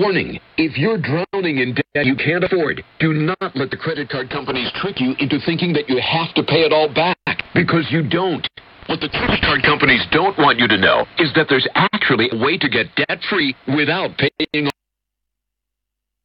Warning, if you're drowning in debt you can't afford, do not let the credit card companies trick you into thinking that you have to pay it all back, because you don't. What the credit card companies don't want you to know is that there's actually a way to get debt-free without paying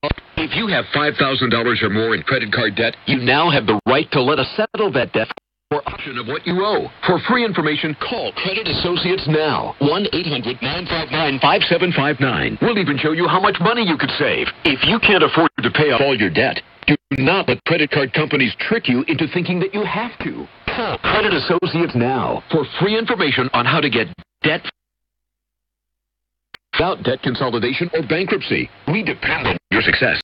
off. If you have $5,000 or more in credit card debt, you now have the right to let us settle that debt for option of what you owe. For free information, call Credit Associates now. 1-800-959-5759. We'll even show you how much money you could save. If you can't afford to pay off all your debt, do not let credit card companies trick you into thinking that you have to. Call Credit Associates now for free information on how to get debt without debt consolidation or bankruptcy. We depend on your success.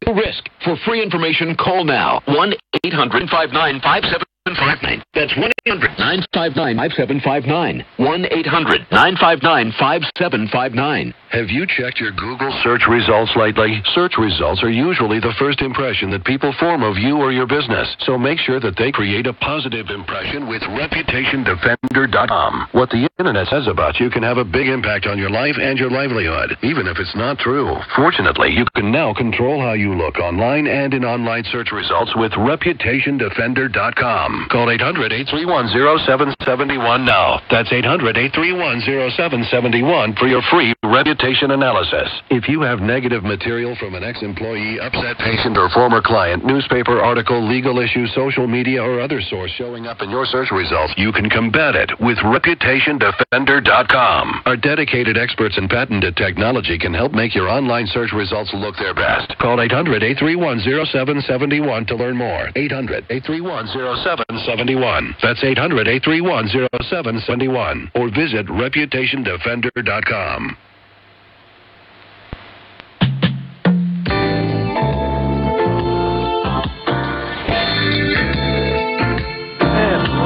No risk. For free information, call now. 1-800-959-5759. That's 1-800-959-5759. 1-800-959-5759. Have you checked your Google search results lately? Search results are usually the first impression that people form of you or your business. So make sure that they create a positive impression with ReputationDefender.com. What the internet says about you can have a big impact on your life and your livelihood, even if it's not true. Fortunately, you can now control how you look online and in online search results with ReputationDefender.com. Call 800-831-0771 now. That's 800-831-0771 for your free reputation analysis. If you have negative material from an ex-employee, upset patient, or former client, newspaper article, legal issue, social media, or other source showing up in your search results, you can combat it with ReputationDefender.com. Our dedicated experts in patented technology can help make your online search results look their best. Call 800-831-0771 to learn more. 800-831-0771. That's 800-831-0771. Or visit ReputationDefender.com.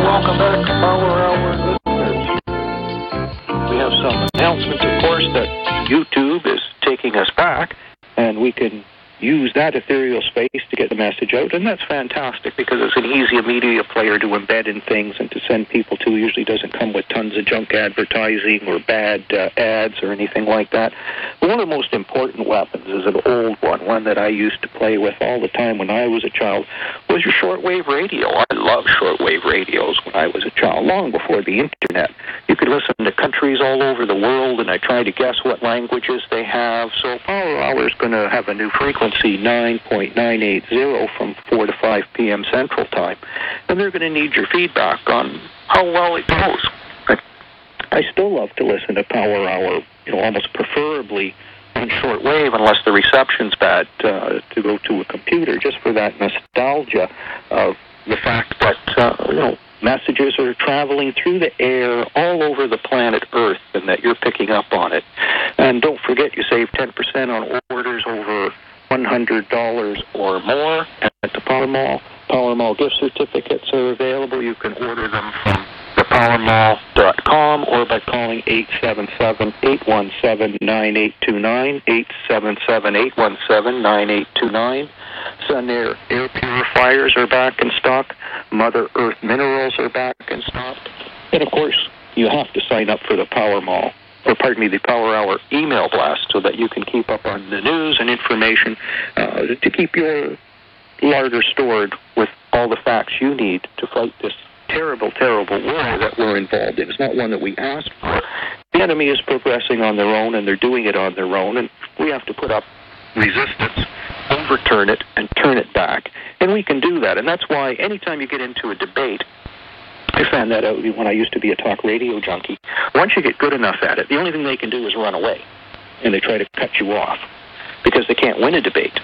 Welcome back to Power Hour listeners. We have some announcements, of course, that YouTube is taking us back, and we can use that ethereal space to get the message out, and that's fantastic because it's an easy media player to embed in things and to send people to. It usually doesn't come with tons of junk advertising or bad ads or anything like that. But one of the most important weapons is an old one that I used to play with all the time when I was a child, was your shortwave radio. I loved shortwave radios when I was a child, long before the internet. You could listen to countries all over the world, and I try to guess what languages they have. So Power Hour is going to have a new frequency, 9.980 from 4 to 5 p.m. Central Time. And they're going to need your feedback on how well it goes. I still love to listen to Power Hour, almost preferably on shortwave, unless the reception's bad, to go to a computer, just for that nostalgia of the fact that, messages are traveling through the air all over the planet Earth and that you're picking up on it. And don't forget, you save 10% on orders over $100 or more at the Power Mall. Power Mall gift certificates are available. You can order them from thepowermall.com or by calling 877-817-9829, 877-817-9829. Sun Air purifiers are back in stock. Mother Earth minerals are back in stock. And of course, you have to sign up for the Power Hour email blast so that you can keep up on the news and information to keep your larder stored with all the facts you need to fight this terrible, terrible war that we're involved in. It's not one that we asked for. The enemy is progressing on their own, and they're doing it on their own, and we have to put up resistance, overturn it, and turn it back. And we can do that, and that's why anytime you get into a debate, I found that out when I used to be a talk radio junkie. Once you get good enough at it, the only thing they can do is run away, and they try to cut you off because they can't win a debate.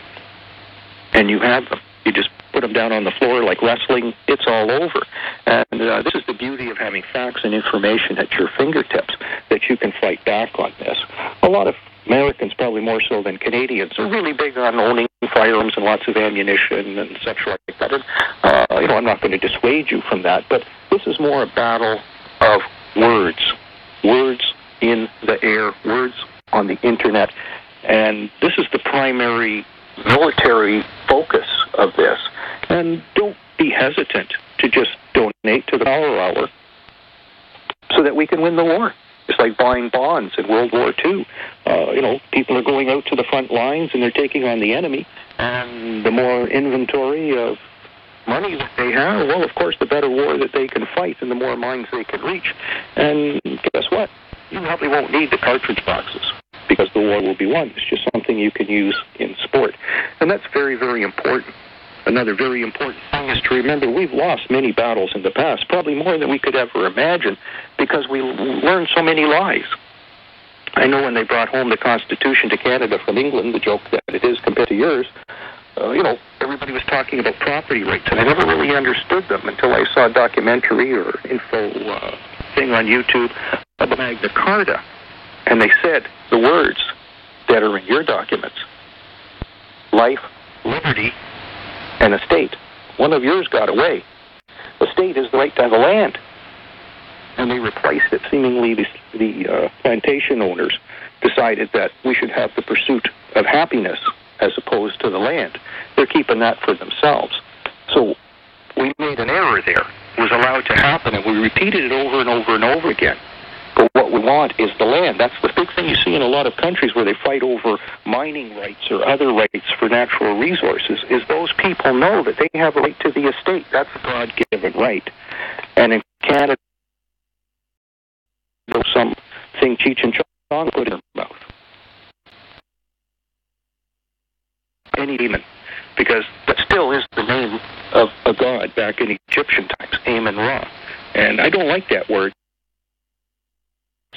And you have them. You just put them down on the floor like wrestling. It's all over. And this is the beauty of having facts and information at your fingertips, that you can fight back on this. A lot of Americans, probably more so than Canadians, are really big on owning firearms and lots of ammunition and such like that. And, I'm not going to dissuade you from that, but this is more a battle of words. Words in the air, words on the internet. And this is the primary military focus of this. And don't be hesitant to just donate to the Power Hour so that we can win the war. It's like buying bonds in World War II. People are going out to the front lines and they're taking on the enemy. And the more inventory of money that they have, well, of course, the better war that they can fight and the more mines they can reach. And guess what? You probably won't need the cartridge boxes because the war will be won. It's just something you can use in sport. And that's very, very important. Another very important thing is to remember we've lost many battles in the past, probably more than we could ever imagine, because we learned so many lies. I know when they brought home the Constitution to Canada from England, the joke that it is compared to yours, everybody was talking about property rights, and I never really understood them until I saw a documentary or info thing on YouTube about Magna Carta, and they said the words that are in your documents: life, liberty, and estate. One of yours got away. Estate is the right to have the land. And they replaced it. Seemingly the plantation owners decided that we should have the pursuit of happiness as opposed to the land. They're keeping that for themselves. So we made an error there. It was allowed to happen, and we repeated it over and over and over again. But what we want is the land. That's the big thing you see in a lot of countries where they fight over mining rights or other rights for natural resources, is those people know that they have a right to the estate. That's a God-given right. And in Canada, there's something Cheech and Chong put in their mouth. Any demon. Because that still is the name of a god back in Egyptian times, Amun-Ra. And I don't like that word.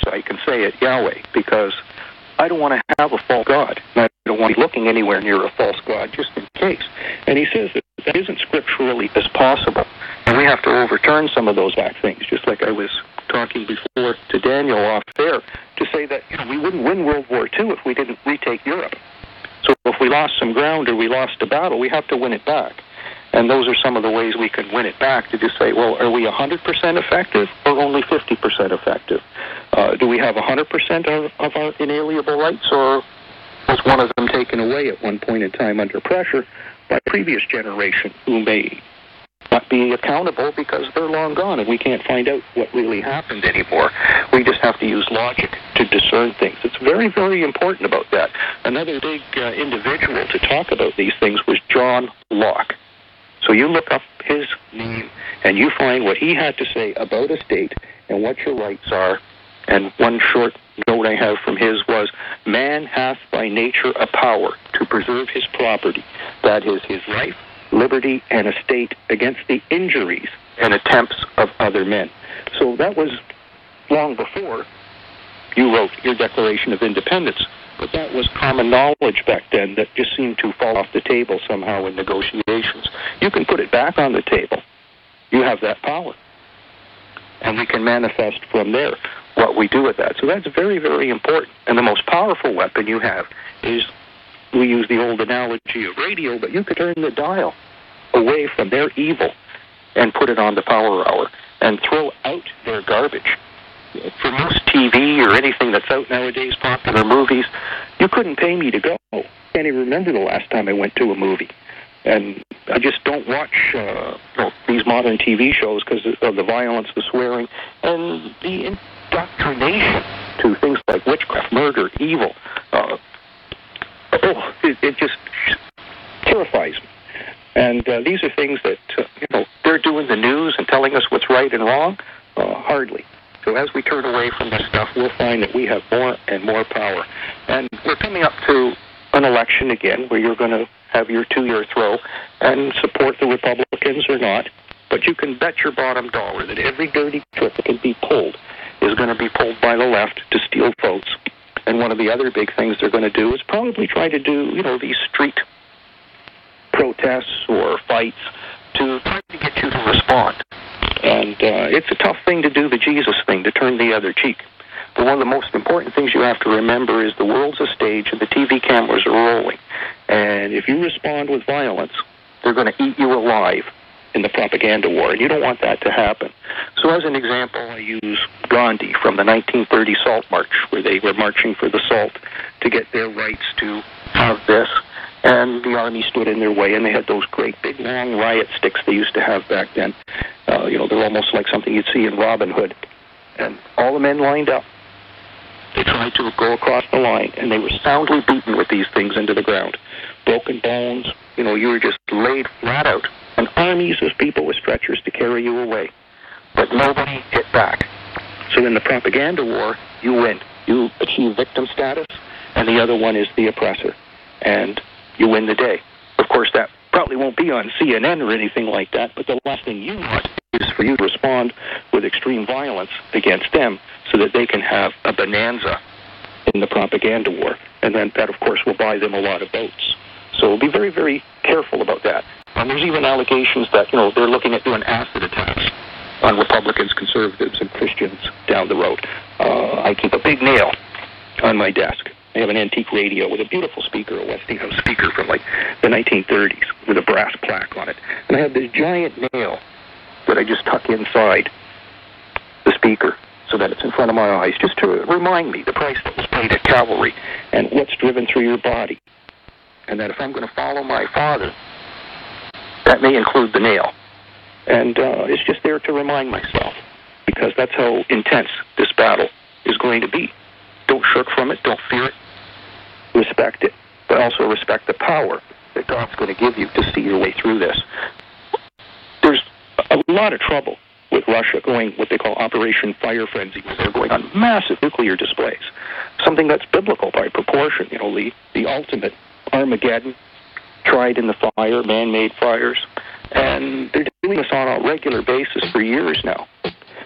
So I can say it Yahweh, because I don't want to have a false god. And I don't want to be looking anywhere near a false god, just in case. And he says that isn't scripturally as possible. And we have to overturn some of those back things, just like I was talking before to Daniel off air, to say that we wouldn't win World War II if we didn't retake Europe. So if we lost some ground or we lost a battle, we have to win it back. And those are some of the ways we can win it back, to just say, well, are we 100% effective or only 50% effective? Do we have 100% of our inalienable rights, or was one of them taken away at one point in time under pressure by a previous generation who may not be accountable because they're long gone and we can't find out what really happened anymore? We just have to use logic to discern things. It's very, very important about that. Another big individual to talk about these things was John Locke. So you look up his name and you find what he had to say about a state and what your rights are. And one short note I have from his was, man hath by nature a power to preserve his property, that is, his life, liberty, and estate, against the injuries and attempts of other men. So that was long before you wrote your Declaration of Independence. But that was common knowledge back then that just seemed to fall off the table somehow in negotiations. You can put it back on the table. You have that power. And we can manifest from there what we do with that. So that's very, very important. And the most powerful weapon you have is, we use the old analogy of radio, but you could turn the dial away from their evil and put it on the power hour and throw out their garbage. For most TV or anything that's out nowadays, popular movies, you couldn't pay me to go. I can't even remember the last time I went to a movie. And I just don't watch these modern TV shows because of the violence, the swearing, and the indoctrination to things like witchcraft, murder, evil. It just terrifies me. And these are things that, they're doing the news and telling us what's right and wrong? Hardly. So as we turn away from this stuff, we'll find that we have more and more power. And we're coming up to an election again where you're going to have your two-year throw and support the Republicans or not. But you can bet your bottom dollar that every dirty trick that can be pulled is going to be pulled by the left to steal votes. And one of the other big things they're going to do is probably try to do, these street protests or fights to try to get you to respond. And it's a tough thing to do, the Jesus thing, to turn the other cheek. But one of the most important things you have to remember is the world's a stage and the TV cameras are rolling. And if you respond with violence, they're going to eat you alive in the propaganda war, and you don't want that to happen. So as an example, I use Gandhi from the 1930 Salt March, where they were marching for the salt to get their rights to have this. And the army stood in their way, and they had those great big long riot sticks they used to have back then. They're almost like something you'd see in Robin Hood. And all the men lined up, They tried to go across the line, and they were soundly beaten with these things into the ground. Broken bones, you were just laid flat out. And armies of people with stretchers to carry you away. But nobody hit back. So in the propaganda war, you win. You achieve victim status, and the other one is the oppressor. And you win the day. Of course, that probably won't be on CNN or anything like that, but the last thing you want is for you to respond with extreme violence against them so that they can have a bonanza in the propaganda war. And then that, of course, will buy them a lot of votes. So be very, very careful about that. And there's even allegations that, they're looking at doing acid attacks on Republicans, conservatives, and Christians down the road. I keep a big nail on my desk. I have an antique radio with a beautiful speaker, a Westinghouse speaker from like the 1930s with a brass plaque on it. And I have this giant nail that I just tuck inside the speaker so that it's in front of my eyes, just to remind me the price that was paid at Calvary and what's driven through your body. And that if I'm going to follow my Father, that may include the nail. And it's just there to remind myself, because that's how intense this battle is going to be. Don't shirk from it. Don't fear it. Respect it. But also respect the power that God's going to give you to see your way through this. There's a lot of trouble with Russia going what they call Operation Fire Frenzy, where they're going on massive nuclear displays. Something that's biblical by proportion, the ultimate Armageddon, tried in the fire, man-made fires. And they're doing this on a regular basis for years now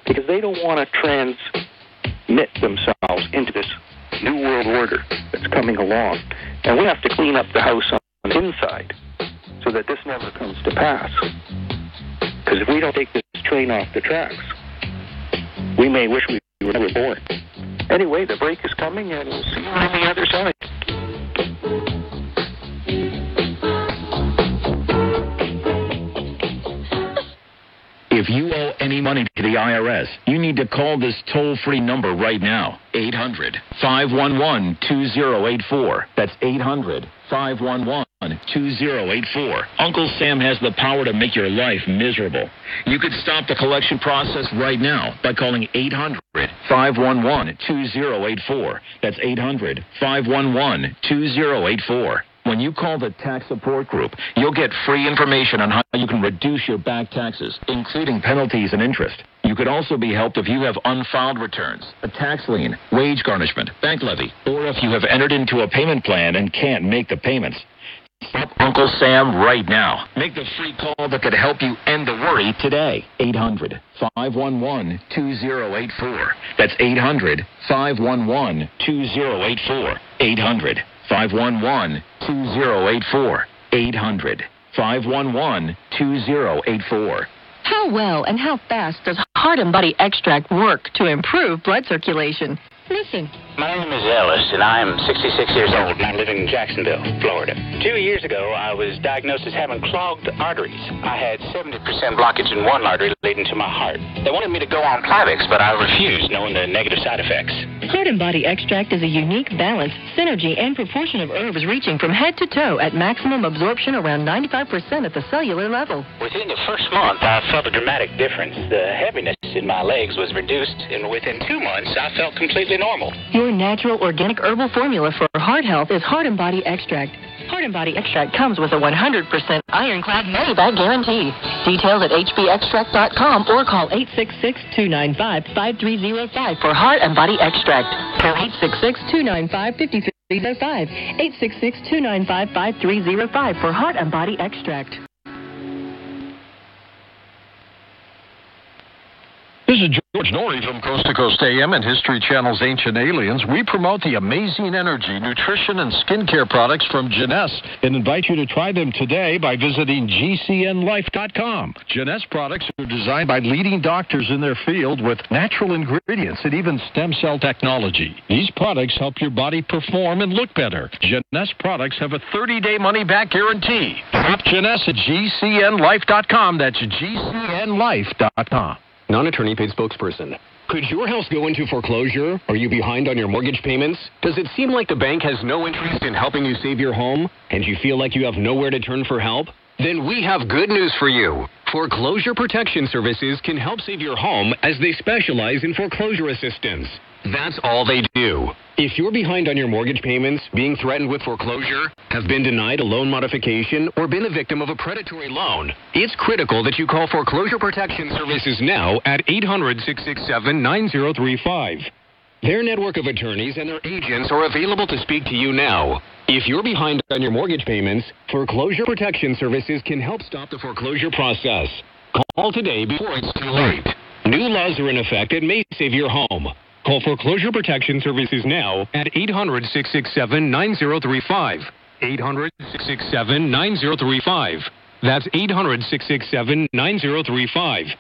because they don't want to transmit themselves into this new world order that's coming along. And we have to clean up the house on the inside so that this never comes to pass. Because if we don't take this train off the tracks, we may wish we were never born. Anyway, the break is coming, and we'll see you on the other side. If you owe any money to the IRS, you need to call this toll-free number right now, 800-511-2084. That's 800-511-2084. Uncle Sam has the power to make your life miserable. You could stop the collection process right now by calling 800-511-2084. That's 800-511-2084. When you call the tax support group, you'll get free information on how you can reduce your back taxes, including penalties and interest. You could also be helped if you have unfiled returns, a tax lien, wage garnishment, bank levy, or if you have entered into a payment plan and can't make the payments. Stop Uncle Sam right now. Make the free call that could help you end the worry today. 800-511-2084. That's 800-511-2084. 800-511-2084. 800-511-2084. How well and how fast does Heart and Body Extract work to improve blood circulation? Listen. My name is Ellis, and I'm 66 years old, and I live in Jacksonville, Florida. 2 years ago, I was diagnosed as having clogged arteries. I had 70% blockage in one artery leading to my heart. They wanted me to go on Plavix, but I refused, knowing the negative side effects. Heart and Body Extract is a unique balance, synergy, and proportion of herbs reaching from head to toe at maximum absorption around 95% at the cellular level. Within the first month, I felt a dramatic difference. The heaviness in my legs was reduced, and within 2 months, I felt completely normal. Your natural organic herbal formula for heart health is Heart and Body Extract. Heart and Body Extract comes with a 100% ironclad money-back guarantee. Details at hbextract.com or call 866-295-5305 for Heart and Body Extract. Call 866-295-5305. 866-295-5305 for Heart and Body Extract. This is George Norrie from Coast to Coast AM and History Channel's Ancient Aliens. We promote the amazing energy, nutrition, and skincare products from Jeunesse and invite you to try them today by visiting GCNlife.com. Jeunesse products are designed by leading doctors in their field with natural ingredients and even stem cell technology. These products help your body perform and look better. Jeunesse products have a 30-day money-back guarantee. Shop Jeunesse at GCNlife.com. That's GCNlife.com. Non-attorney paid spokesperson. Could your house go into foreclosure? Are you behind on your mortgage payments? Does it seem like the bank has no interest in helping you save your home? And you feel like you have nowhere to turn for help? Then we have good news for you. Foreclosure Protection Services can help save your home as they specialize in foreclosure assistance. That's all they do. If you're behind on your mortgage payments, being threatened with foreclosure, have been denied a loan modification, or been a victim of a predatory loan, it's critical that you call Foreclosure Protection Services now at 800-667-9035. Their network of attorneys and their agents are available to speak to you now. If you're behind on your mortgage payments, Foreclosure Protection Services can help stop the foreclosure process. Call today before it's too late. New laws are in effect and may save your home. Call Foreclosure Protection Services now at 800-667-9035. 800-667-9035. That's 800-667-9035.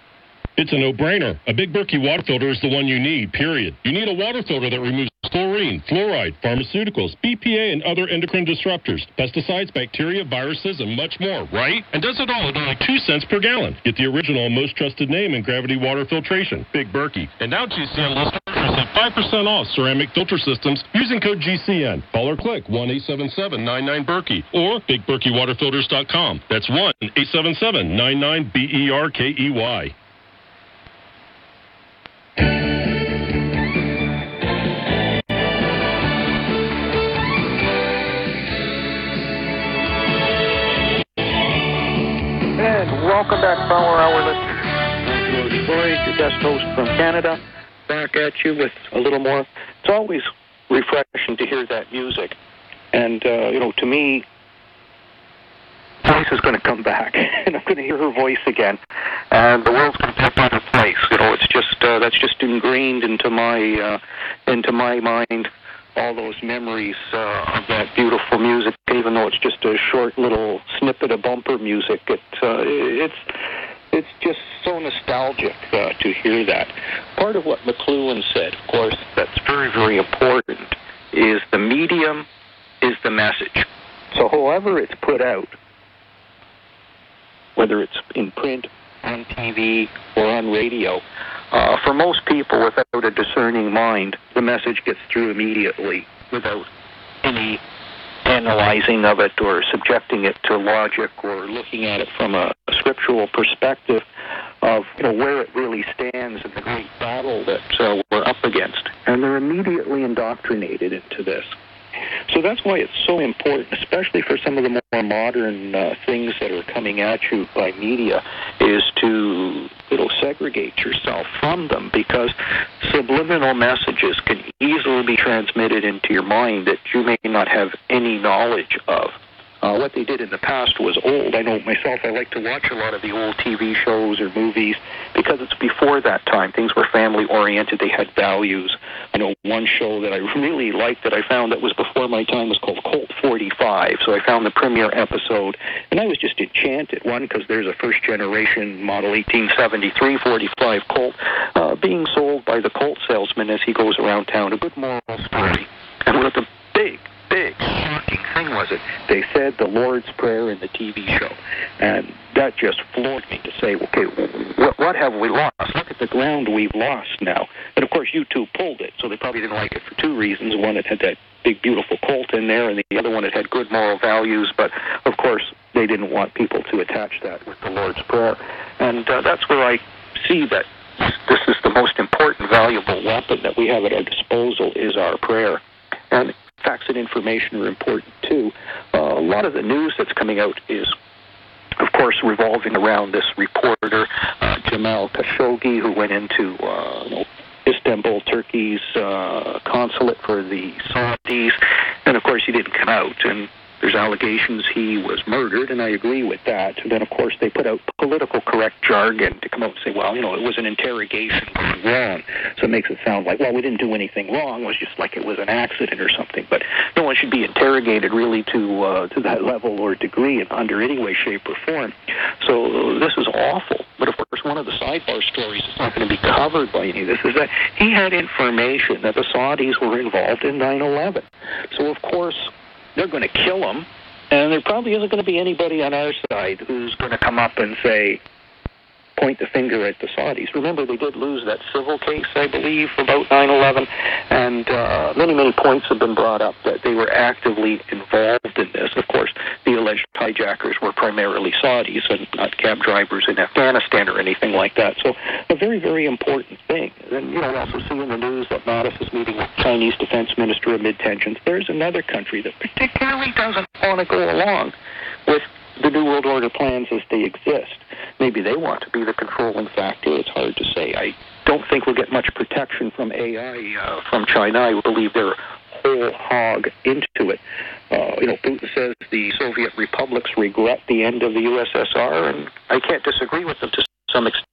It's a no-brainer. A Big Berkey water filter is the one you need, period. You need a water filter that removes chlorine, fluoride, pharmaceuticals, BPA, and other endocrine disruptors, pesticides, bacteria, viruses, and much more, right? And does it all at only 2 cents per gallon. Get the original and most trusted name in gravity water filtration, Big Berkey. And now GCN listeners receive 5% off ceramic filter systems using code GCN. Call or click 1-877-99-BERKEY or BigBerkeyWaterFilters.com. That's 1-877-99-BERKEY. And welcome back, Power Hour listeners. I'm George Floyd, your guest host from Canada, back at you with a little more. It's always refreshing to hear that music. And, to me, voice is going to come back, and I'm going to hear her voice again. And the world's going to take another place. It's just, that's just ingrained into my mind. All those memories of that beautiful music, even though it's just a short little snippet of bumper music. It's just so nostalgic to hear that. Part of what McLuhan said, of course, that's very, very important, is the medium is the message. So however it's put out, whether it's in print, on TV, or on radio, for most people without a discerning mind, the message gets through immediately without any analyzing of it or subjecting it to logic or looking at it from a scriptural perspective of where it really stands in the great battle that we're up against. And they're immediately indoctrinated into this. So that's why it's so important, especially for some of the more modern things that are coming at you by media, is to segregate yourself from them, because subliminal messages can easily be transmitted into your mind that you may not have any knowledge of. What they did in the past was old. I know myself, I like to watch a lot of the old TV shows or movies because it's before that time. Things were family-oriented. They had values. I know one show that I really liked that I found that was before my time was called Colt 45. So I found the premiere episode, and I was just enchanted. One, because there's a first-generation model 1873 45 Colt being sold by the Colt salesman as he goes around town. A good moral story. And one of the big, shocking thing was it, they said the Lord's Prayer in the TV show. And that just floored me to say, okay, what have we lost? Look at the ground we've lost now. And, of course, YouTube pulled it, so they probably didn't like it for two reasons. One, it had that big, beautiful Colt in there, and the other one, it had good moral values. But, of course, they didn't want people to attach that with the Lord's Prayer. And that's where I see that this is the most important, valuable weapon that we have at our disposal is our prayer. And facts and information are important, too. A lot of the news that's coming out is, of course, revolving around this reporter, Jamal Khashoggi, who went into Istanbul, Turkey's consulate for the Saudis. And, of course, he didn't come out. And there's allegations he was murdered, and I agree with that. And then, of course, they put out political correct jargon to come out and say, well, it was an interrogation gone wrong. So it makes it sound like, well, we didn't do anything wrong. It was just like it was an accident or something. But no one should be interrogated really to that level or degree under any way, shape, or form. So this is awful. But, of course, one of the sidebar stories that's not going to be covered by any of this is that he had information that the Saudis were involved in 9/11. So, of course, they're going to kill him, and there probably isn't going to be anybody on our side who's going to come up and say, point the finger at the Saudis. Remember, they did lose that civil case, I believe, about 9/11, and many points have been brought up that they were actively involved in this. Of course, the alleged hijackers were primarily Saudis and not cab drivers in Afghanistan or anything like that. So a very, very important thing. And, you know, we also see in the news that Mattis is meeting with Chinese defense minister amid tensions. There's another country that particularly doesn't want to go along with the New World Order plans as they exist. Maybe they want to be the controlling factor. It's hard to say. I don't think we'll get much protection from AI from China. I believe they're whole hog into it. You know, Putin says the Soviet republics regret the end of the USSR, and I can't disagree with them to some extent.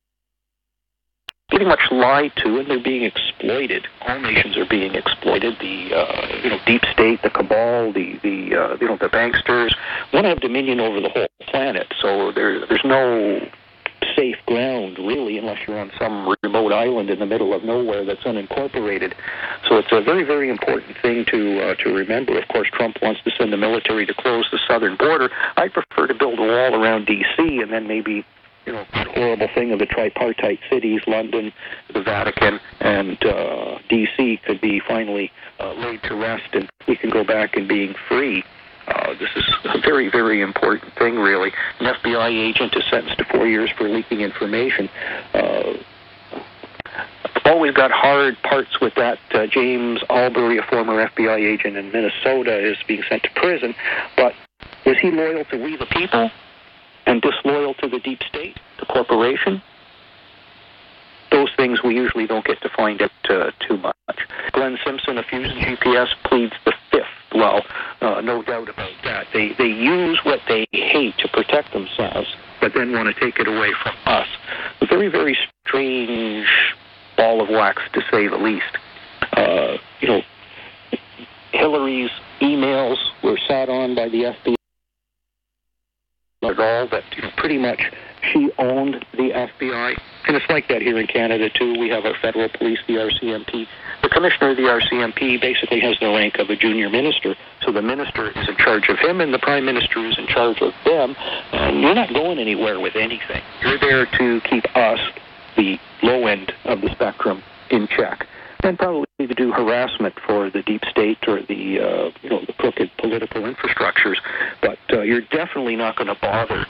Pretty much lied to, and they're being exploited. All nations are being exploited. The deep state, the cabal, the banksters want to have dominion over the whole planet. So there's no safe ground really, unless you're on some remote island in the middle of nowhere that's unincorporated. So it's a very, very important thing to remember. Of course, Trump wants to send the military to close the southern border. I prefer to build a wall around D.C. and then maybe, you know, that horrible thing of the tripartite cities, London, the Vatican, and D.C. could be finally laid to rest, and we can go back and being free. This is a very, very important thing, really. An FBI agent is sentenced to 4 years for leaking information. Always got hard parts with that. James Albury, a former FBI agent in Minnesota, is being sent to prison. But was he loyal to we the people and disloyal to the deep state, the corporation? Those things we usually don't get to find out too much. Glenn Simpson of Fusion GPS pleads the fifth. Well, no doubt about that. They use what they hate to protect themselves, but then want to take it away from us. A very, very strange ball of wax, to say the least. Hillary's emails were sat on by the FBI. At all, that pretty much she owned the FBI. And it's like that here in Canada, too. We have our federal police, the RCMP. The commissioner of the RCMP basically has the rank of a junior minister. So the minister is in charge of him, and the prime minister is in charge of them. And you're not going anywhere with anything. You're there to keep us, the low end of the spectrum, in check. And probably to do harassment for the deep state or the crooked political infrastructures. But you're definitely not going to bother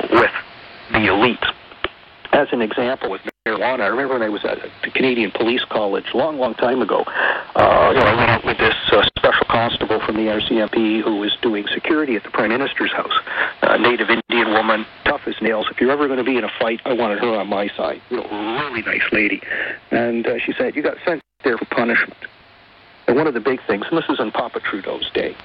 with the elites. As an example, with marijuana, I remember when I was at the Canadian Police College long time ago. I went out with this special constable from the RCMP who was doing security at the Prime Minister's house. A native Indian woman, tough as nails. If you're ever going to be in a fight, I wanted her on my side. Really nice lady. And she said, you got sent there for punishment. And one of the big things, and this is in Papa Trudeau's day,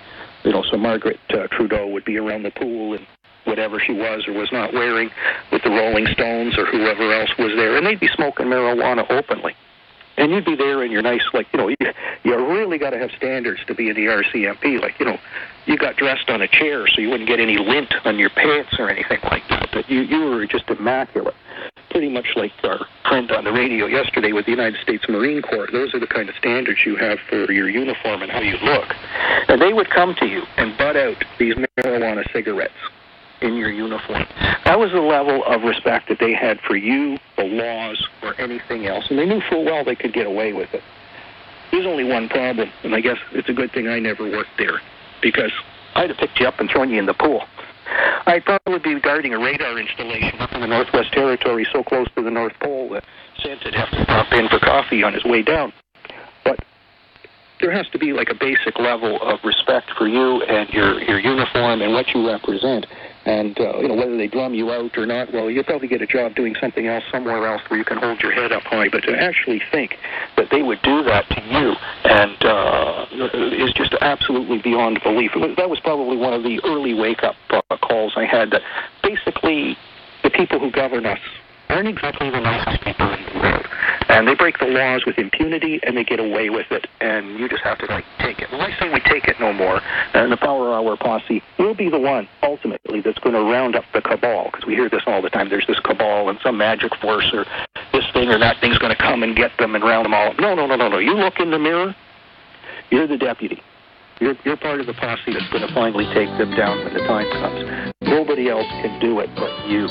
so Margaret Trudeau would be around the pool and whatever she was or was not wearing with the Rolling Stones or whoever else was there, and they'd be smoking marijuana openly. And you'd be there and you're nice, you really got to have standards to be in the RCMP. You got dressed on a chair so you wouldn't get any lint on your pants or anything like that. But you were just immaculate. Pretty much like our friend on the radio yesterday with the United States Marine Corps. Those are the kind of standards you have for your uniform and how you look. And they would come to you and butt out these marijuana cigarettes in your uniform. That was the level of respect that they had for you, the laws, or anything else. And they knew full well they could get away with it. There's only one problem, and I guess it's a good thing I never worked there, because I'd have picked you up and thrown you in the pool. I'd probably be guarding a radar installation up in the Northwest Territories so close to the North Pole that Santa'd have to stop in for coffee on his way down. But there has to be a basic level of respect for you and your uniform and what you represent. And, whether they drum you out or not, well, you'll probably get a job doing something else somewhere else where you can hold your head up high. But to actually think that they would do that to you and is just absolutely beyond belief. That was probably one of the early wake-up calls I had, that basically the people who govern us aren't exactly the nicest people in the world. And they break the laws with impunity, and they get away with it, and you just have to, take it. When I say we take it no more, and the Power Hour posse will be the one, ultimately, that's going to round up the cabal, because we hear this all the time. There's this cabal and some magic force or this thing or that thing's going to come and get them and round them all up. No. You look in the mirror, you're the deputy. You're part of the posse that's going to finally take them down when the time comes. Nobody else can do it but you.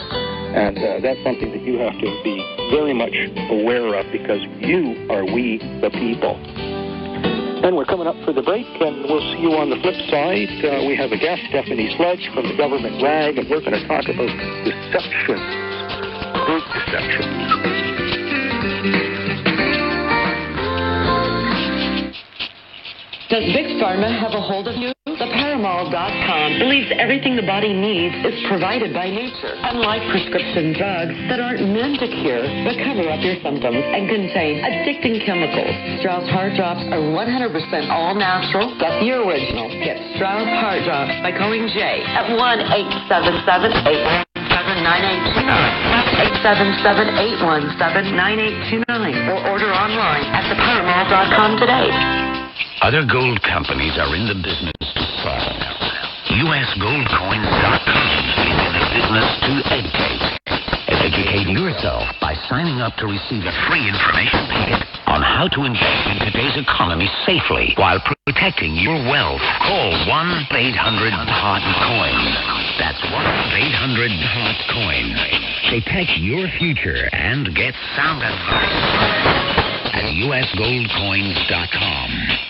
And that's something that you have to be very much aware of, because you are we the people. And we're coming up for the break, and we'll see you on the flip side. We have a guest, Stephanie Sledge from the Government Rag, and we're going to talk about deception, group deception. Does Big Pharma have a hold of you? The Paramol.com believes everything the body needs is provided by nature. Unlike prescription drugs that aren't meant to cure but cover up your symptoms and contain addicting chemicals, Strauss Heart Drops are 100% all natural. Get the original. Get Strauss Heart Drops by calling Jay at 1-877-817-9829. That's 877-817-9829. Or order online at theparamol.com today. Other gold companies are in the business to farm. USGoldCoins.com is in the business to educate. Educate yourself by signing up to receive a free information packet on how to invest in today's economy safely while protecting your wealth. Call 1-800-HOT-COIN. That's 1-800-HOT-COIN. Protect your future and get sound advice at USGoldCoins.com.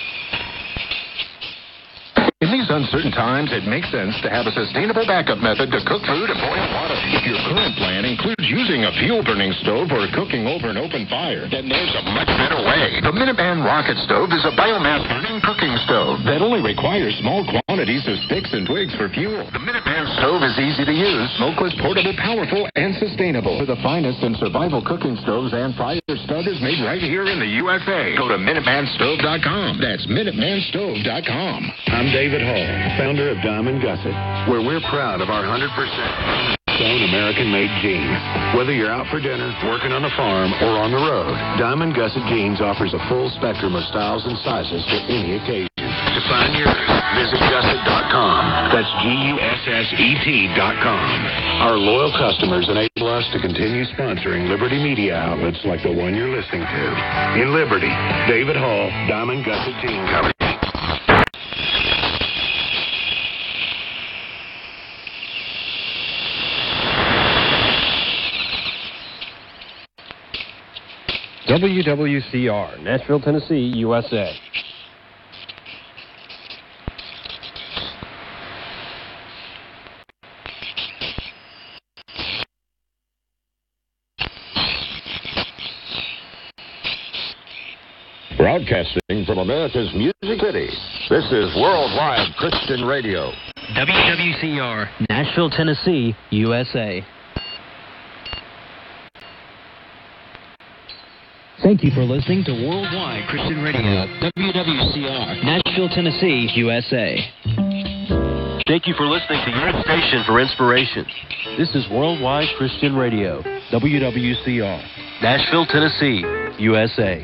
In these uncertain times, it makes sense to have a sustainable backup method to cook food and boil water. If your current plan includes using a fuel-burning stove or cooking over an open fire, then there's a much better way. The Minuteman Rocket Stove is a biomass-burning cooking stove that only requires small quantities of sticks and twigs for fuel. The Minuteman Stove is easy to use, smokeless, portable, powerful, and sustainable. For the finest in survival cooking stoves and fire starters made right here in the USA. Go to MinutemanStove.com. That's MinutemanStove.com. I'm David Hall, founder of Diamond Gusset, where we're proud of our 100% own American-made jeans. Whether you're out for dinner, working on the farm, or on the road, Diamond Gusset Jeans offers a full spectrum of styles and sizes for any occasion. To find yours, visit Gusset.com. That's GUSSET.com. Our loyal customers enable us to continue sponsoring Liberty media outlets like the one you're listening to. In Liberty, David Hall, Diamond Gusset Jean Company. WWCR, Nashville, Tennessee, USA. Broadcasting from America's Music City, this is Worldwide Christian Radio. WWCR, Nashville, Tennessee, USA. Thank you for listening to Worldwide Christian Radio, WWCR, Nashville, Tennessee, USA. Thank you for listening to your station for inspiration. This is Worldwide Christian Radio, WWCR, Nashville, Tennessee, USA.